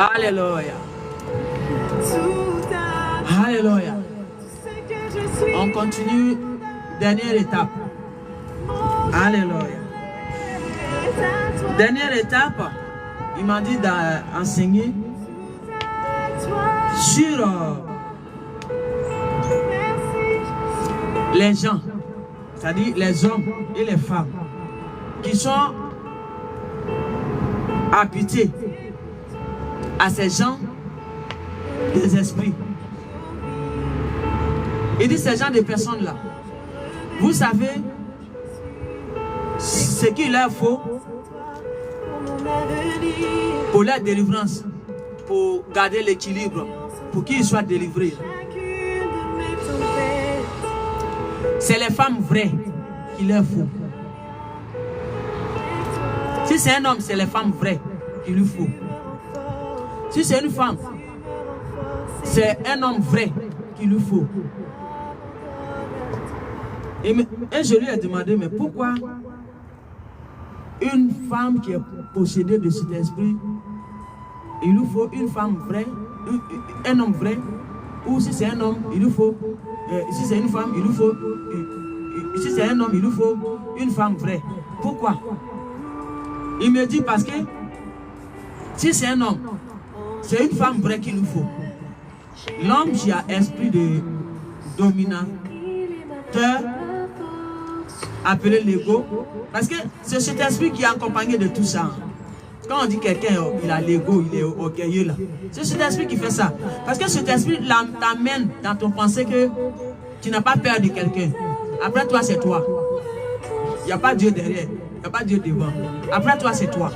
Alléluia. Alléluia. On continue. Dernière étape. Alléluia. Dernière étape, il m'a dit d'enseigner sur les gens, c'est-à-dire les hommes et les femmes qui sont habités à ces gens des esprits. Il dit ces gens de personnes-là, vous savez ce qu'il leur faut pour leur délivrance, pour garder l'équilibre, pour qu'ils soient délivrés. C'est les femmes vraies qu'il leur faut. Si c'est un homme, c'est les femmes vraies qu'il lui faut. Si c'est une femme, c'est un homme vrai qu'il lui faut. Et je lui ai demandé, mais pourquoi une femme qui est possédée de cet esprit, il lui faut une femme vraie, un homme vrai, ou si c'est un homme, il lui faut, si c'est une femme, il lui faut, si c'est un homme, il lui faut une femme vraie. Pourquoi? Il me dit parce que si c'est un homme, c'est une femme vraie qu'il lui faut. L'homme qui a esprit de dominateur, appelé l'ego, parce que c'est cet esprit qui est accompagné de tout ça. Quand on dit quelqu'un, il a l'ego, il est orgueilleux là, c'est cet esprit qui fait ça. Parce que cet esprit t'amène dans ton pensée que tu n'as pas peur de quelqu'un. Après toi, c'est toi. Il n'y a pas Dieu derrière, il n'y a pas Dieu devant. Après toi, c'est toi.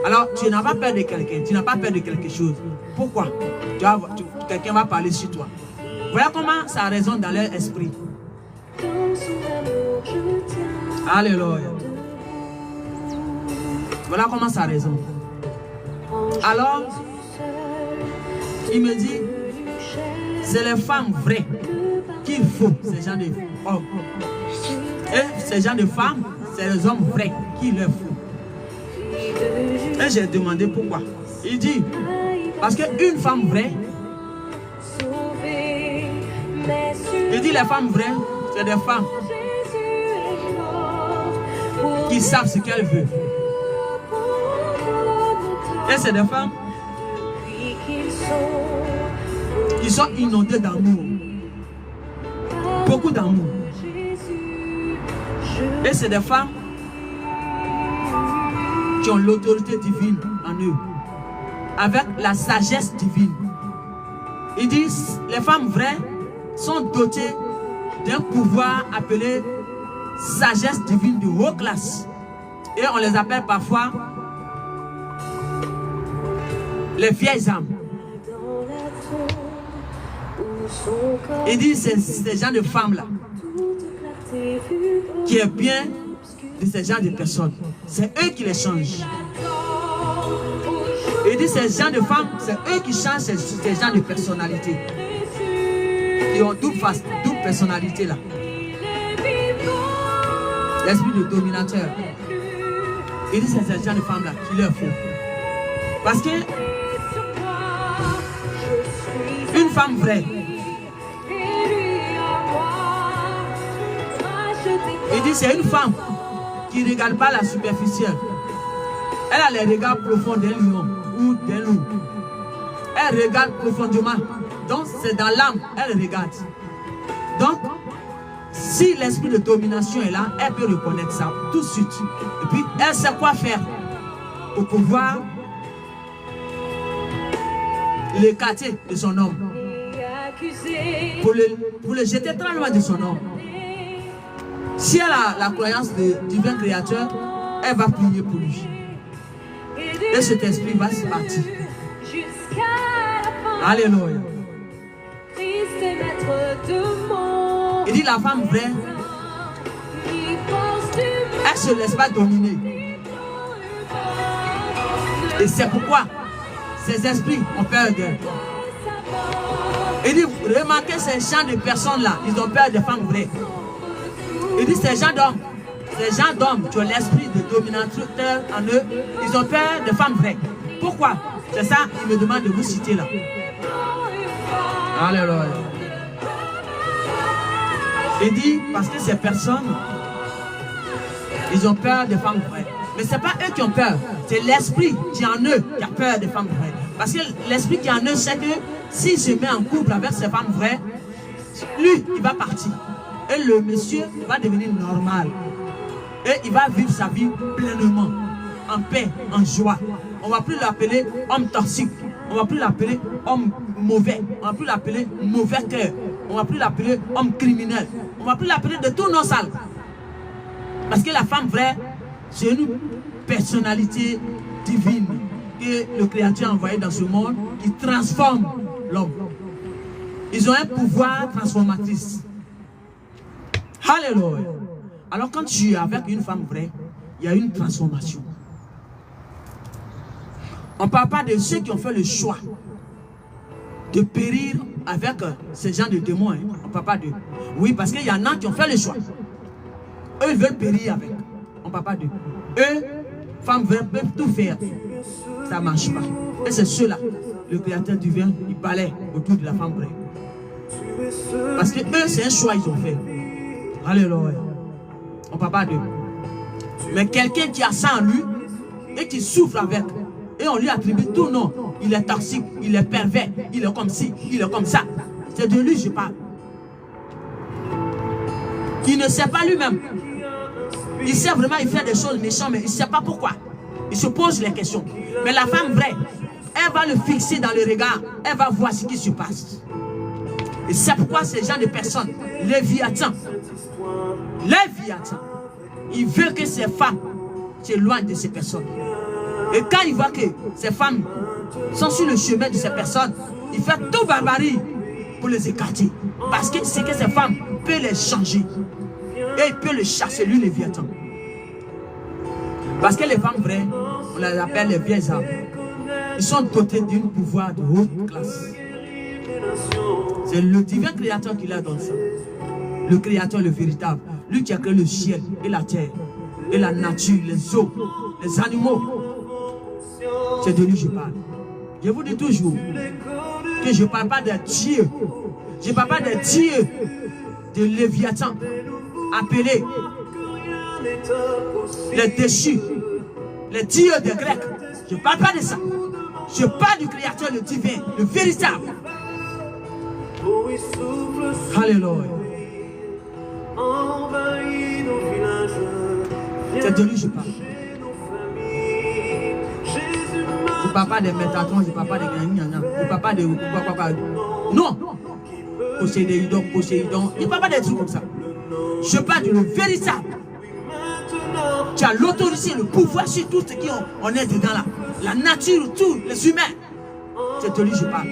Alors, tu n'as pas peur de quelqu'un, tu n'as pas peur de quelque chose. Pourquoi? Quelqu'un va parler sur toi. Voilà comment ça résonne dans leur esprit. Alléluia. Voilà comment ça résonne. Alors, il me dit, c'est les femmes vraies qu'il faut, ces gens de hommes. Et ces gens de femmes, c'est les hommes vrais qu'il leur faut. Et j'ai demandé pourquoi. Il dit, parce qu'une femme vraie, il dit les femmes vraies, c'est des femmes qui savent ce qu'elles veulent. Et c'est des femmes qui sont inondées d'amour. Beaucoup d'amour. Et c'est des femmes qui ont l'autorité divine en eux, avec la sagesse divine. Ils disent, les femmes vraies sont dotées d'un pouvoir appelé sagesse divine de haute classe. Et on les appelle parfois les vieilles âmes. Ils disent, c'est ces gens de femmes-là qui est bien de ces gens de personnes. C'est eux qui les changent. Il dit ces gens de femmes, c'est eux qui changent ces gens de personnalité. Ils ont double face, double personnalité là. L'esprit de dominateur. Il dit c'est ces gens de femmes là qui leur faut. Parce que une femme vraie, il dit c'est une femme qui ne regarde pas la superficielle. Elle a les regards profonds d'un lion ou d'un loup. Elle regarde profondément. Donc c'est dans l'âme, elle regarde. Donc, si l'esprit de domination est là, elle peut reconnaître ça tout de suite. Et puis, elle sait quoi faire pour pouvoir l'écarter de son homme. Pour le jeter très loin de son homme. Si elle a la croyance de divin créateur, elle va prier pour lui. Et cet esprit va se partir. Alléluia. Il dit la femme vraie, elle ne se laisse pas dominer. Et c'est pourquoi ces esprits ont peur d'elle. Il dit, remarquez ces gens de personnes là, ils ont peur des femmes vraies. Il dit ces gens d'hommes qui ont l'esprit de dominateur en eux, ils ont peur de femmes vraies. Pourquoi? C'est ça, il me demande de vous citer là. Alléluia. Il dit, parce que ces personnes, ils ont peur des femmes vraies. Mais ce n'est pas eux qui ont peur, c'est l'esprit qui est en eux qui a peur des femmes vraies. Parce que l'esprit qui est en eux, c'est que s'il se met en couple avec ces femmes vraies, lui, il va partir. Et le monsieur va devenir normal. Et il va vivre sa vie pleinement, en paix, en joie. On ne va plus l'appeler homme toxique. On ne va plus l'appeler homme mauvais. On ne va plus l'appeler mauvais cœur. On ne va plus l'appeler homme criminel. On ne va plus l'appeler de tout non sale. Parce que la femme vraie, c'est une personnalité divine que le Créateur a envoyé dans ce monde qui transforme l'homme. Ils ont un pouvoir transformatrice. Alléluia. Alors quand tu es avec une femme vraie, il y a une transformation. On ne parle pas de ceux qui ont fait le choix de périr avec ces gens de démons. Hein. On ne parle pas d'eux. Oui, parce qu'il y en a qui ont fait le choix. Eux, ils veulent périr avec. On ne parle pas d'eux. Eux, femmes vraies, peuvent tout faire. Ça ne marche pas. Et c'est ceux-là. Le Créateur divin, il parlait autour de la femme vraie. Parce que eux, c'est un choix qu'ils ont fait. Alléluia. On ne parle pas d'eux. Mais quelqu'un qui a ça en lui et qui souffre avec, et on lui attribue tout non. Il est toxique, il est pervers, il est comme ci, il est comme ça. C'est de lui que je parle. Il ne sait pas lui-même. Il sait vraiment, il fait des choses méchantes, mais il ne sait pas pourquoi. Il se pose les questions. Mais la femme vraie, elle va le fixer dans le regard. Elle va voir ce qui se passe. Et c'est pourquoi ces gens de personnes, Léviathan, il veut que ces femmes s'éloignent de ces personnes. Et quand il voit que ces femmes sont sur le chemin de ces personnes, il fait tout barbarie pour les écarter. Parce que c'est que ces femmes peuvent les changer. Et il peut les chasser, lui, Léviathan. Parce que les femmes vraies, on les appelle les vieilles âmes. Ils sont dotés d'un pouvoir de haute classe. C'est le divin créateur qui leur donne ça. Le créateur, le véritable. Lui qui a créé le ciel et la terre, et la nature, les eaux, les animaux. C'est de lui que je parle. Je vous dis toujours que je ne parle pas des dieux. Je ne parle pas des dieux de Léviathan, appelés les déchus, les dieux des Grecs. Je ne parle pas de ça. Je parle du créateur, le divin, le véritable. Alléluia. C'est de lui que je parle. Je ne parle pas des métatrons, je ne parle pas des gagnants, je ne parle pas de quoi. Non. Poséidon. Je ne parle pas des trucs comme ça. Je parle de le véritable. Tu as l'autorité, le pouvoir sur tout ce qui on est dedans là. La nature, tous les humains. C'est de lui que je parle.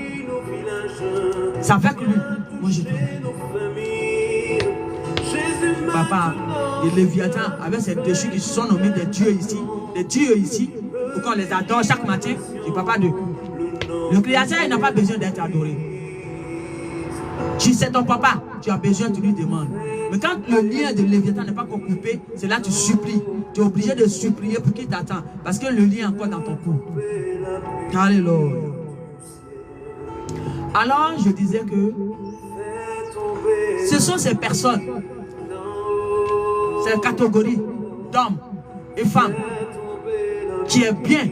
C'est avec lui. Moi je parle. Papa, de Léviathan, avec ces déchus qui se sont nommés des dieux ici, pour qu'on les adore chaque matin, je ne parle pas d'eux. Le créateur, il n'a pas besoin d'être adoré. Si c'est ton papa, tu as besoin, tu lui demandes. Mais quand le lien de Léviathan n'est pas encore coupé, c'est là que tu supplies. Tu es obligé de supplier pour qu'il t'attende. Parce que le lien est encore dans ton cou. Alléluia. Alors, je disais que ce sont ces personnes, ces catégories d'hommes et femmes qui est bien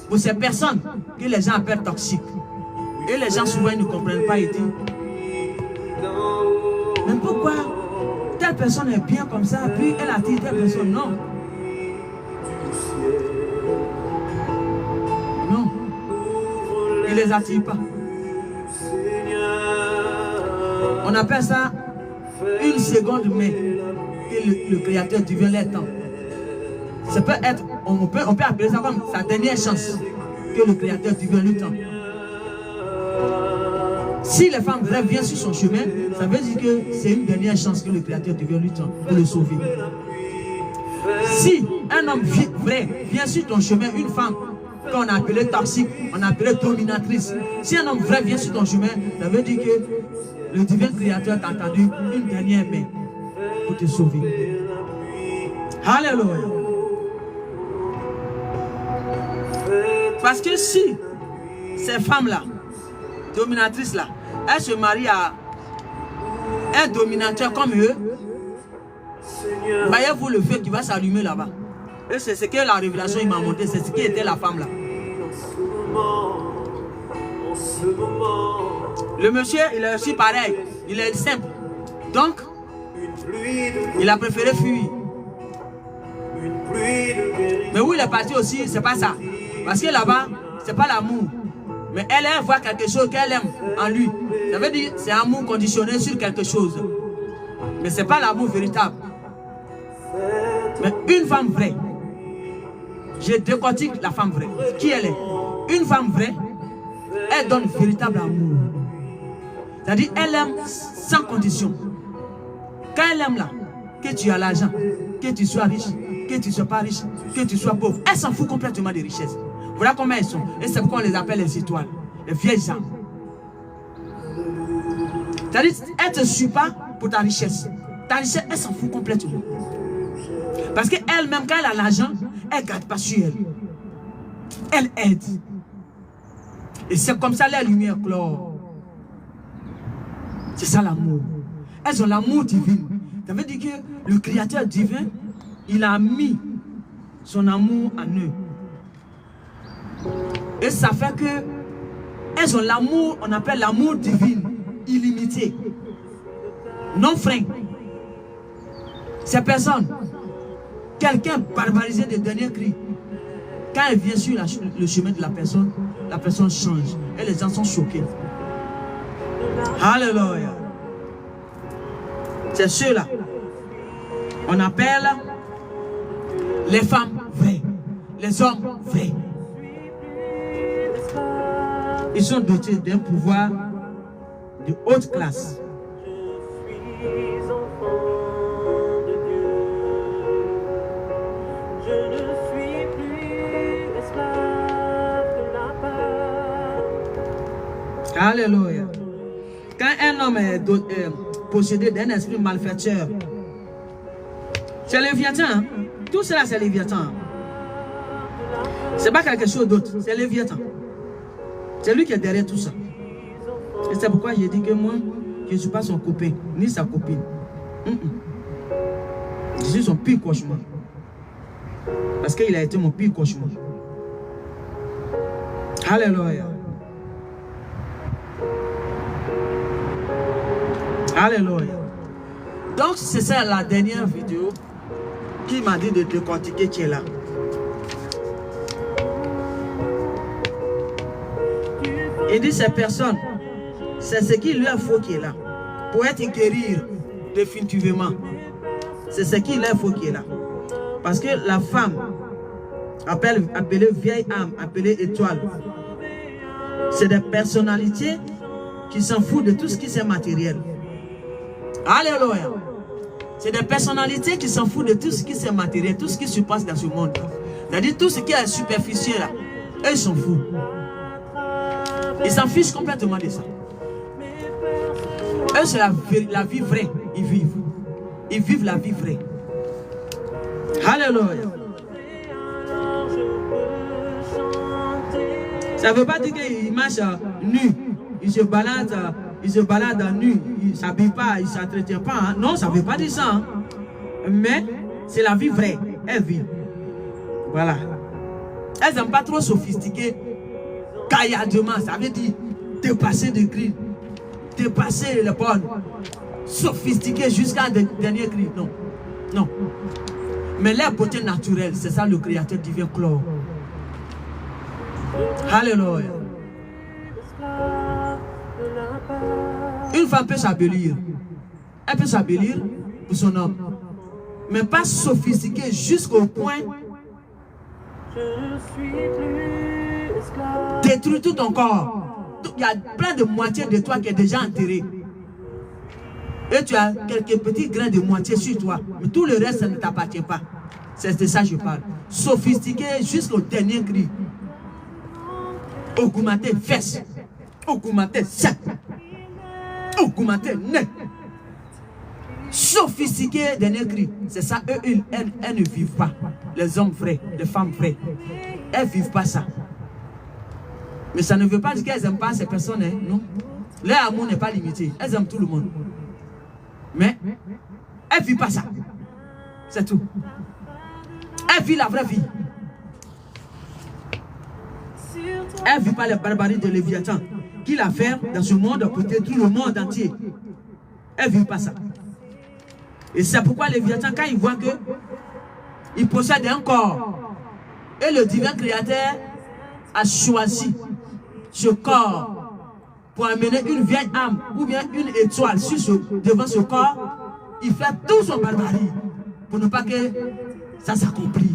pour ces personnes que les gens appellent toxiques. Et les gens souvent ne comprennent pas et disent, mais pourquoi telle personne est bien comme ça, puis elle attire telle personne? Non. Non. Il ne les attire pas. On appelle ça une seconde main que le créateur divin leur tend. Ça peut être, on peut appeler ça comme sa dernière chance que le créateur divin lui tend. Si les femmes vraies viennent sur son chemin, ça veut dire que c'est une dernière chance que le créateur divin lui tend pour le sauver. Si un homme vrai vient sur ton chemin, une femme qu'on a appelée toxique, on a appelée dominatrice, si un homme vrai vient sur ton chemin, ça veut dire que le divin créateur t'a tendu une dernière main pour te sauver. Alléluia. Parce que si ces femmes-là, dominatrices-là, elles se marient à un dominateur comme eux, voyez-vous le feu qui va s'allumer là-bas. Et c'est ce que la révélation m'a montré, c'est ce qui était la femme là. Le monsieur, il est aussi pareil, il est simple. Donc, il a préféré fuir. Mais où il est parti aussi, c'est pas ça. Parce que là-bas, c'est pas l'amour. Mais elle voit quelque chose qu'elle aime en lui. Ça veut dire c'est un amour conditionné sur quelque chose. Mais c'est pas l'amour véritable. Mais une femme vraie, je décortique la femme vraie. Qui elle est? Une femme vraie, elle donne véritable amour. C'est-à-dire elle aime sans condition. Quand elle aime là, que tu as l'argent, que tu sois riche, que tu ne sois pas riche, que tu sois pauvre, elle s'en fout complètement des richesses. Voilà comment elles sont. Et c'est pourquoi on les appelle les étoiles, les vieilles âmes. C'est-à-dire, elle ne te suit pas pour ta richesse. Ta richesse, elle s'en fout complètement. Parce qu'elle-même, quand elle a l'argent, elle ne garde pas sur elle. Elle aide. Et c'est comme ça les lumières clore. C'est ça l'amour. Elles ont l'amour divin. Ça veut dire que le Créateur divin, il a mis son amour en eux. Et ça fait que elles ont l'amour, on appelle l'amour divin, illimité. Non frein. Ces personnes, quelqu'un barbarisé de dernier cri, quand elle vient sur le chemin de la personne change. Et les gens sont choqués. Alléluia. C'est ceux-là. On appelle les femmes vraies, les hommes vrais. Ils sont dotés d'un pouvoir de haute classe. Alléluia. Quand un homme est possédé d'un esprit malfaiteur, c'est Léviathan. Hein? Tout cela, c'est Léviathan. C'est pas quelque chose d'autre, c'est Léviathan. C'est lui qui est derrière tout ça. Et c'est pourquoi j'ai dit que moi, je ne suis pas son copain, ni sa copine. Je suis son pire cauchemar. Parce qu'il a été mon pire cauchemar. Alléluia. Alléluia. Donc, c'est ça la dernière vidéo qui m'a dit de décortiquer qui est là. Il dit ces personnes, c'est ce qu'il leur faut qui est là. Pour être guéri définitivement, c'est ce qu'il leur faut qui est là. Parce que la femme, appelée vieille âme, appelée étoile, c'est des personnalités qui s'en foutent de tout ce qui est matériel. Alléluia. C'est des personnalités qui s'en foutent de tout ce qui est matériel, tout ce qui se passe dans ce monde. C'est-à-dire tout ce qui est superficiel là, eux ils s'en foutent. Ils s'en fichent complètement de ça. Eux c'est la vie vraie, ils vivent. Ils vivent la vie vraie. Alléluia. Ça ne veut pas dire qu'ils marchent nus, ils se baladent nus, ils ne s'habillent pas, ils ne s'entretiennent pas. Hein. Non, ça ne veut pas dire ça. Hein. Mais c'est la vie vraie. Elles vivent. Voilà. Elles n'aiment pas trop sophistiquées. Caillardement, ça veut dire dépasser de cris, dépasser les bornes, sophistiquées jusqu'à dernier cri. Non. Non. Mais leur beauté naturelle, c'est ça le Créateur divin clore. Alléluia. Une femme peut s'habiller. Elle peut s'habiller pour son homme. Mais pas sophistiquée jusqu'au point détruire tout ton corps. Il y a plein de moitié de toi qui est déjà enterré. Et tu as quelques petits grains de moitié sur toi. Mais tout le reste, ça ne t'appartient pas. C'est de ça que je parle. Sophistiqué jusqu'au dernier cri. Augmenter fesses. Augmenter seins. Augmenter nez. Sophistiqué dernier cri. C'est ça, elles ne vivent pas. Les hommes vrais, les femmes vraies. Elles ne vivent pas ça. Mais ça ne veut pas dire qu'elles n'aiment pas ces personnes, hein, non. Leur amour n'est pas limité. Elles aiment tout le monde. Mais elles ne vivent pas ça. C'est tout. Elles vivent la vraie vie. Elles ne vivent pas les barbaries de Léviathan qu'il a fait dans ce monde pour détruire le monde entier. Elles ne vivent pas ça. Et c'est pourquoi Léviathan, quand il voit que il possède un corps et le divin créateur a choisi ce corps pour amener une vieille âme ou bien une étoile devant ce corps, il fait tout son barbarie pour ne pas que ça s'accomplisse.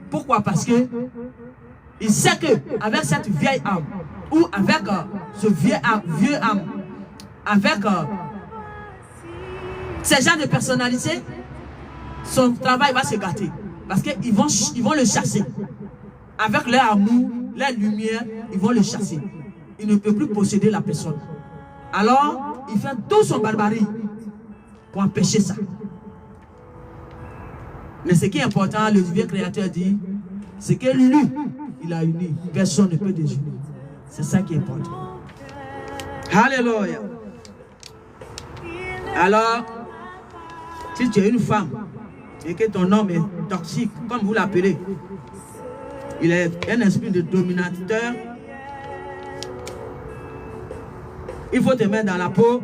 Pourquoi? Parce que il sait que avec cette vieille âme ou avec ce vieux âme, avec ces gens de personnalité, son travail va se gâter. Parce qu'ils vont le chasser. Avec leur amour, leur lumière, ils vont le chasser. Il ne peut plus posséder la personne. Alors, il fait tout son barbarie pour empêcher ça. Mais ce qui est important, le divin créateur dit, c'est que lui, il a uni. Personne ne peut désunir. C'est ça qui est important. Alléluia. Alors, si tu es une femme et que ton homme est toxique, comme vous l'appelez, il est un esprit de dominateur, il faut te mettre dans la peau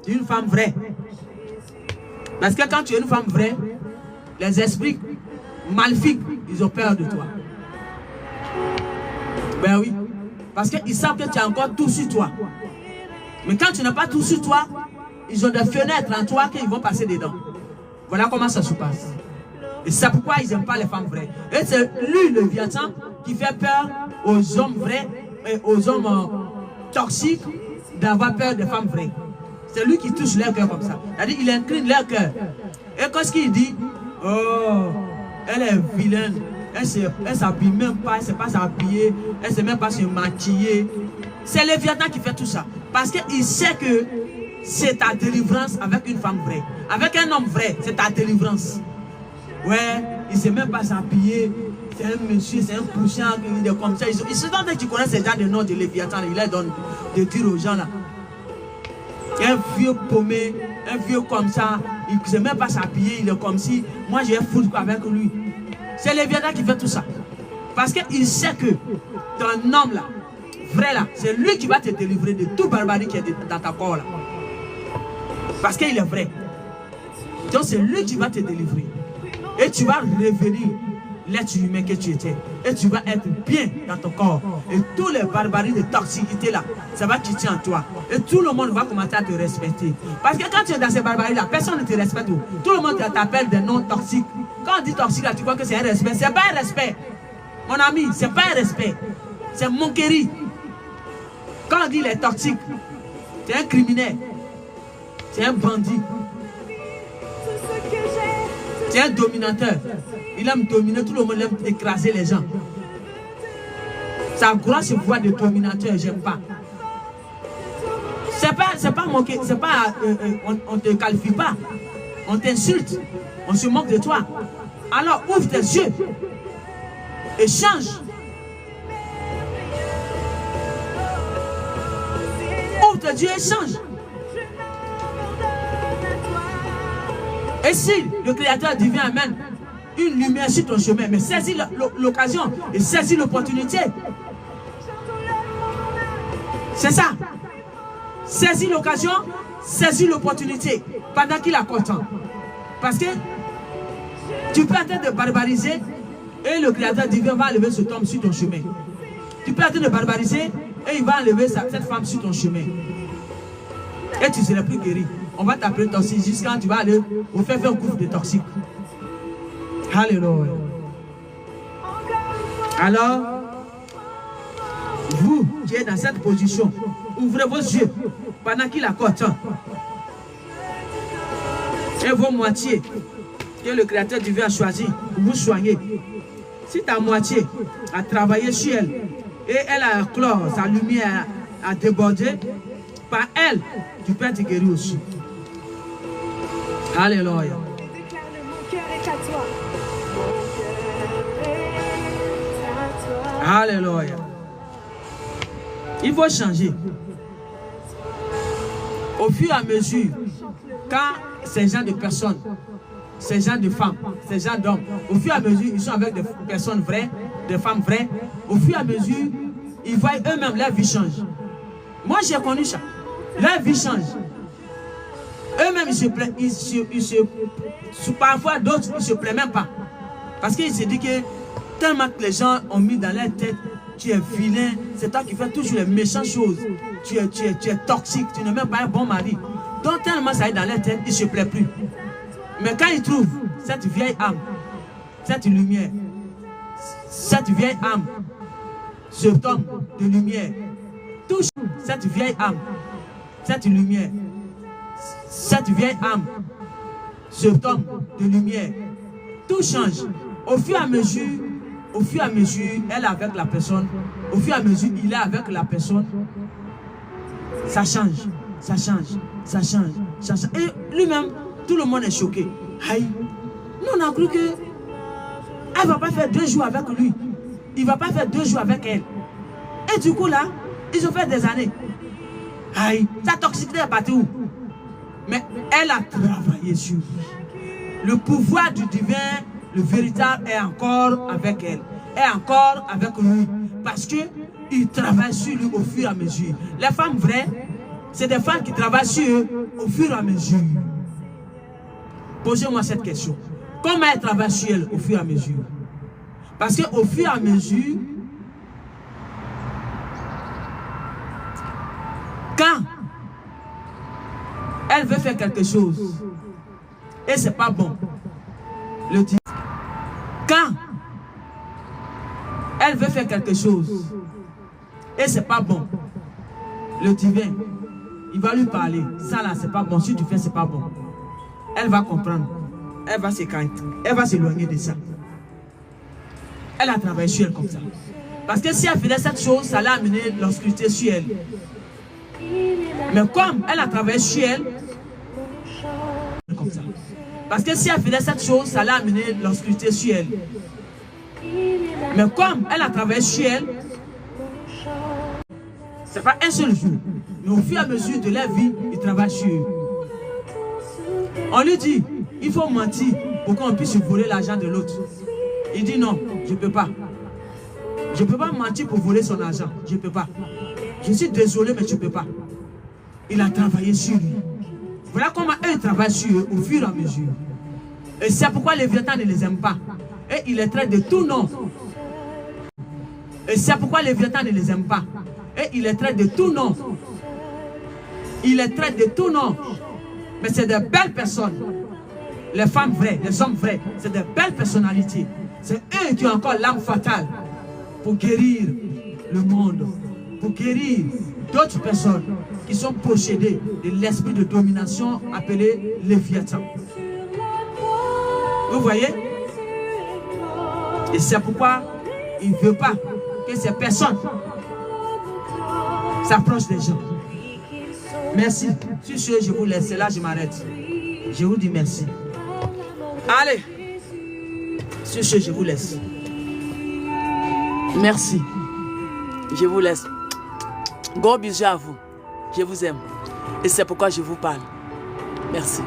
d'une femme vraie. Parce que quand tu es une femme vraie, les esprits maléfiques, ils ont peur de toi. Ben oui. Parce qu'ils savent que tu as encore tout sur toi. Mais quand tu n'as pas tout sur toi, ils ont des fenêtres en toi qu'ils vont passer dedans. Voilà comment ça se passe. Et c'est pourquoi ils n'aiment pas les femmes vraies. Et c'est lui, le Léviathan, qui fait peur aux hommes vrais et aux hommes toxiques d'avoir peur des femmes vraies. C'est lui qui touche leur cœur comme ça. C'est-à-dire qu'il incline leur cœur. Et quand ce qu'il dit, oh, elle est vilaine, elle ne s'habille même pas, elle ne sait pas s'habiller, elle ne sait même pas se maquiller. C'est le Léviathan qui fait tout ça. Parce qu'il sait que c'est ta délivrance avec une femme vraie. Avec un homme vrai, c'est ta délivrance. Ouais, il ne sait même pas s'habiller. C'est un monsieur, c'est un poussant, il est comme ça. Il se donne que tu connais ces gens de nom de Léviathan, il leur donne de dire aux gens là. Un vieux paumé, un vieux comme ça, il ne sait même pas s'habiller, il est comme si, moi je vais foutre avec lui. C'est Léviathan qui fait tout ça. Parce qu'il sait que ton homme là, vrai là, c'est lui qui va te délivrer de tout barbarie qui est dans ta corps là. Parce qu'il est vrai. Donc c'est lui qui va te délivrer. Et tu vas revenir l'être humain que tu étais. Et tu vas être bien dans ton corps. Et toutes les barbaries de toxicité là, ça va quitter en toi. Et tout le monde va commencer à te respecter. Parce que quand tu es dans ces barbaries là, personne ne te respecte. Tout le monde t'appelle des noms toxiques. Quand on dit toxique là, tu vois que c'est un respect. C'est pas un respect. Mon ami, c'est pas un respect. C'est moquerie. Quand on dit les toxiques, c'est un criminel. C'est un bandit. C'est un dominateur. Il aime dominer, tout le monde aime écraser les gens. Sa grosse voix de dominateur, j'aime pas. C'est pas moquer, c'est pas, on te qualifie pas. On t'insulte, on se moque de toi. Alors ouvre tes yeux et change. Ouvre tes yeux et change. Et si le Créateur divin amène une lumière sur ton chemin, mais saisis l'occasion et saisis l'opportunité. C'est ça. Saisis l'occasion, saisis l'opportunité pendant qu'il a content. Parce que tu peux être de barbariser et le Créateur divin va enlever cet homme sur ton chemin. Tu peux être de barbariser et il va enlever cette femme sur ton chemin. Et tu ne seras plus guéri. On va t'appeler toxique jusqu'à quand tu vas aller au faire un groupe de toxiques. Alléluia. Alors, vous qui êtes dans cette position, ouvrez vos yeux pendant qu'il accorde temps. Et vos moitiés que le Créateur divin a choisi pour vous soigner. Si ta moitié a travaillé sur elle et elle a éclore, sa lumière a débordé, par elle, tu peux être guéri aussi. Alléluia. Alléluia. Il faut changer. Au fur et à mesure, quand ces gens de personnes, ces gens de femmes, ces gens d'hommes, au fur et à mesure, ils sont avec des personnes vraies, des femmes vraies, au fur et à mesure, ils voient eux-mêmes, leur vie change. Moi, j'ai connu ça. Leur vie change. Eux-mêmes, parfois d'autres, ils ne se plaignent même pas. Parce qu'ils se disent que tellement que les gens ont mis dans leur tête, tu es vilain, c'est toi qui fais toujours les méchantes choses. Tu es toxique, tu n'es même pas un bon mari. Donc tellement ça est dans leur tête, ils ne se plaisent plus. Mais quand ils trouvent cette vieille âme, cette lumière, cette vieille âme, cet homme de lumière, touche cette vieille âme, cette lumière, cette vieille âme, cet homme de lumière, tout change. Au fur et à mesure, elle est avec la personne, au fur et à mesure, il est avec la personne, ça change, ça change, ça change, ça change. Et lui-même, tout le monde est choqué. Aïe, nous on a cru que elle ne va pas faire 2 jours avec lui. Il ne va pas faire 2 jours avec elle. Et du coup là, ils ont fait des années. Aïe, sa toxicité est partie où? Mais elle a travaillé sur lui. Le pouvoir du divin, le véritable, est encore avec elle. Est encore avec lui. Parce qu'il travaille sur lui au fur et à mesure. Les femmes vraies, c'est des femmes qui travaillent sur eux au fur et à mesure. Posez-moi cette question. Comment elle travaille sur elle au fur et à mesure? Parce qu'au fur et à mesure, quand elle veut faire quelque chose et c'est pas bon, le divin. Quand elle veut faire quelque chose et c'est pas bon, le divin, il va lui parler. Ça là, c'est pas bon. Si tu fais, c'est pas bon. Elle va comprendre. Elle va s'écarter. Elle va s'éloigner de ça. Elle a travaillé sur elle comme ça. Parce que si elle faisait cette chose, ça l'a amené l'obscurité sur elle. Mais comme elle a travaillé sur elle, comme ça. Parce que si elle faisait cette chose, ça l'a amené l'obscurité sur elle. Mais comme elle a travaillé sur elle, c'est pas un seul jour. Mais au fur et à mesure de leur vie, il travaille sur eux. On lui dit, il faut mentir pour qu'on puisse voler l'argent de l'autre. Il dit non, je ne peux pas. Je ne peux pas mentir pour voler son argent. Je ne peux pas. Je suis désolé, mais je ne peux pas. Il a travaillé sur lui. Voilà comment eux travaillent sur eux au fur et à mesure. Et c'est pourquoi les Vietnamiens ne les aiment pas. Et il les traite de tout nom. Et c'est pourquoi les Vietnamiens ne les aiment pas. Et il les traite de tout nom. Il les traite de tout nom. Mais c'est de belles personnes. Les femmes vraies, les hommes vrais, c'est de belles personnalités. C'est eux qui ont encore l'âme fatale pour guérir le monde, pour guérir d'autres personnes qui sont possédées de l'esprit de domination appelé Léviathan. Vous voyez? Et c'est pourquoi il ne veut pas que ces personnes s'approchent des gens. Merci. Sur ce, je vous laisse. Là, je m'arrête. Je vous dis merci. Allez. Sur ce, je vous laisse. Merci. Je vous laisse. Gros bisous à vous. Je vous aime. Et c'est pourquoi je vous parle. Merci.